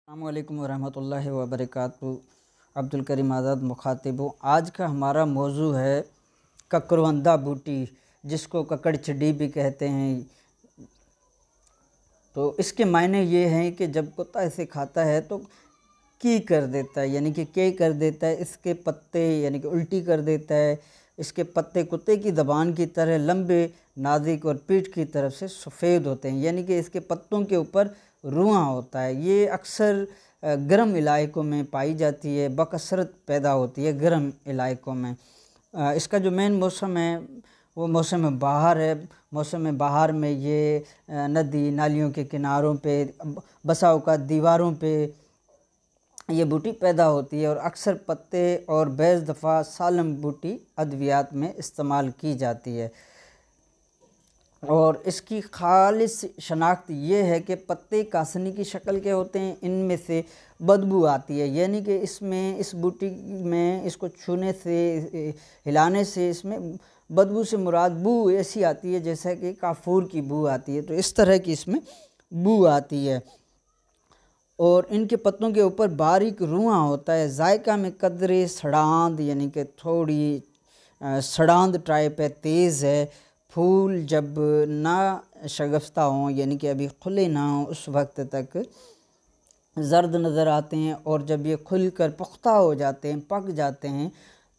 السلام علیکم ورحمۃ اللہ وبرکاتہ۔ عبدالکریم آزاد مخاطب ہوں۔ آج کا ہمارا موضوع ہے ککروندہ بوٹی، جس کو ککڑ چڈی بھی کہتے ہیں۔ تو اس کے معنی یہ ہیں کہ جب کتا اسے کھاتا ہے تو کی کر دیتا ہے، یعنی کہ کر دیتا ہے، اس کے پتے یعنی کہ الٹی کر دیتا ہے۔ اس کے پتے کتے کی زبان کی طرح لمبے، نازک اور پیٹھ کی طرف سے سفید ہوتے ہیں، یعنی کہ اس کے پتوں کے اوپر رواں ہوتا ہے۔ یہ اکثر گرم علاقوں میں پائی جاتی ہے، بکثرت پیدا ہوتی ہے گرم علاقوں میں۔ اس کا جو مین موسم ہے وہ موسم بہار ہے۔ موسم بہار میں یہ ندی نالیوں کے کناروں پہ، بسا اوقات دیواروں پہ یہ بوٹی پیدا ہوتی ہے، اور اکثر پتے اور بعض دفعہ سالم بوٹی ادویات میں استعمال کی جاتی ہے۔ اور اس کی خالص شناخت یہ ہے کہ پتے کاسنی کی شکل کے ہوتے ہیں، ان میں سے بدبو آتی ہے، یعنی کہ اس بوٹی میں اس کو چھونے سے، ہلانے سے اس میں بدبو سے مراد بو ایسی آتی ہے جیسا کہ کافور کی بو آتی ہے، تو اس طرح کی اس میں بو آتی ہے۔ اور ان کے پتوں کے اوپر باریک رواں ہوتا ہے۔ ذائقہ میں قدرے سڑاند، یعنی کہ تھوڑی سڑاند ٹائپ ہے، تیز ہے۔ پھول جب نہ شگفتہ ہوں، یعنی کہ ابھی کھلے نہ ہوں، اس وقت تک زرد نظر آتے ہیں، اور جب یہ کھل کر پختہ ہو جاتے ہیں، پک جاتے ہیں،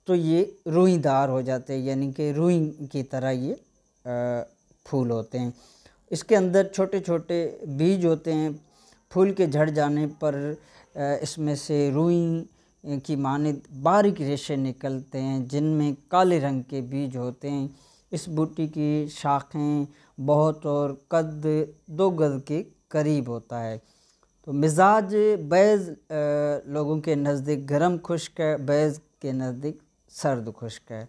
تو یہ روئی دار ہو جاتے ہیں، یعنی کہ روئی کی طرح یہ پھول ہوتے ہیں۔ اس کے اندر چھوٹے چھوٹے بیج ہوتے ہیں۔ پھول کے جھڑ جانے پر اس میں سے روئی کی مانند باریک ریشے نکلتے ہیں، جن میں کالے رنگ کے بیج ہوتے ہیں۔ اس بوٹی کی شاخیں بہت اور قد 2 گز کے قریب ہوتا ہے۔ تو مزاج بعض لوگوں کے نزدیک گرم خشک ہے، بعض کے نزدیک سرد خشک ہے۔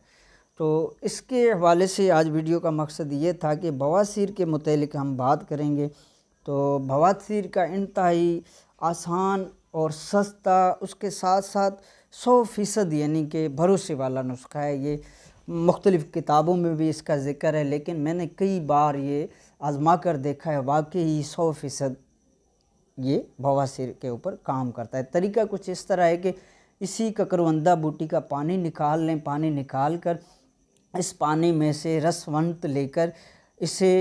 تو اس کے حوالے سے آج ویڈیو کا مقصد یہ تھا کہ بواسیر کے متعلق ہم بات کریں گے۔ تو بواسیر کا انتہائی آسان اور سستا، اس کے ساتھ ساتھ 100% یعنی کہ بھروسے والا نسخہ ہے۔ یہ مختلف کتابوں میں بھی اس کا ذکر ہے، لیکن میں نے کئی بار یہ آزما کر دیکھا ہے، واقعی 100% یہ بواسیر کے اوپر کام کرتا ہے۔ طریقہ کچھ اس طرح ہے کہ اسی ککروندہ بوٹی کا پانی نکال لیں، پانی نکال کر اس پانی میں سے رس ونت لے کر اسے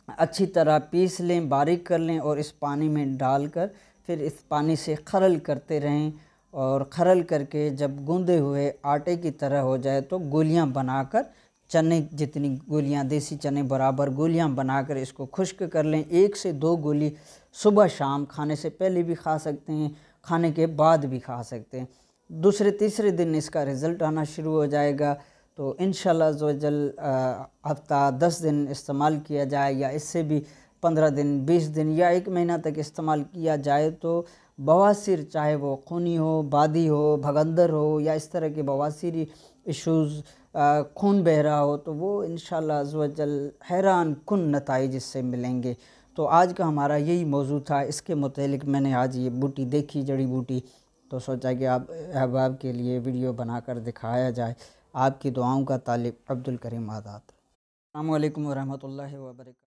اچھی طرح پیس لیں، باریک کر لیں، اور اس پانی میں ڈال کر پھر اس پانی سے خرل کرتے رہیں، اور خرل کر کے جب گوندے ہوئے آٹے کی طرح ہو جائے تو گولیاں بنا کر، چنے جتنی گولیاں، دیسی چنے برابر گولیاں بنا کر اس کو خشک کر لیں۔ 1 سے 2 گولی صبح شام، کھانے سے پہلے بھی کھا سکتے ہیں، کھانے کے بعد بھی کھا سکتے ہیں۔ دوسرے تیسرے دن اس کا رزلٹ آنا شروع ہو جائے گا۔ تو انشاءاللہ عزوجل ہفتہ 10 دن استعمال کیا جائے، یا اس سے بھی 15 دن، 20 دن یا 1 مہینہ تک استعمال کیا جائے، تو بواسیر چاہے وہ خونی ہو، بادی ہو، بھگندر ہو، یا اس طرح کے بواسیری ایشوز، خون بہہ رہا ہو، تو وہ انشاءاللہ عزوجل حیران کن نتائج اس سے ملیں گے۔ تو آج کا ہمارا یہی موضوع تھا۔ اس کے متعلق میں نے آج یہ بوٹی دیکھی، جڑی بوٹی، تو سوچا کہ آپ احباب کے لیے ویڈیو بنا کر دکھایا جائے۔ آپ کی دعاؤں کا طالب، عبدالکریم آزاد۔ السلام علیکم ورحمۃ اللہ وبرکاتہ۔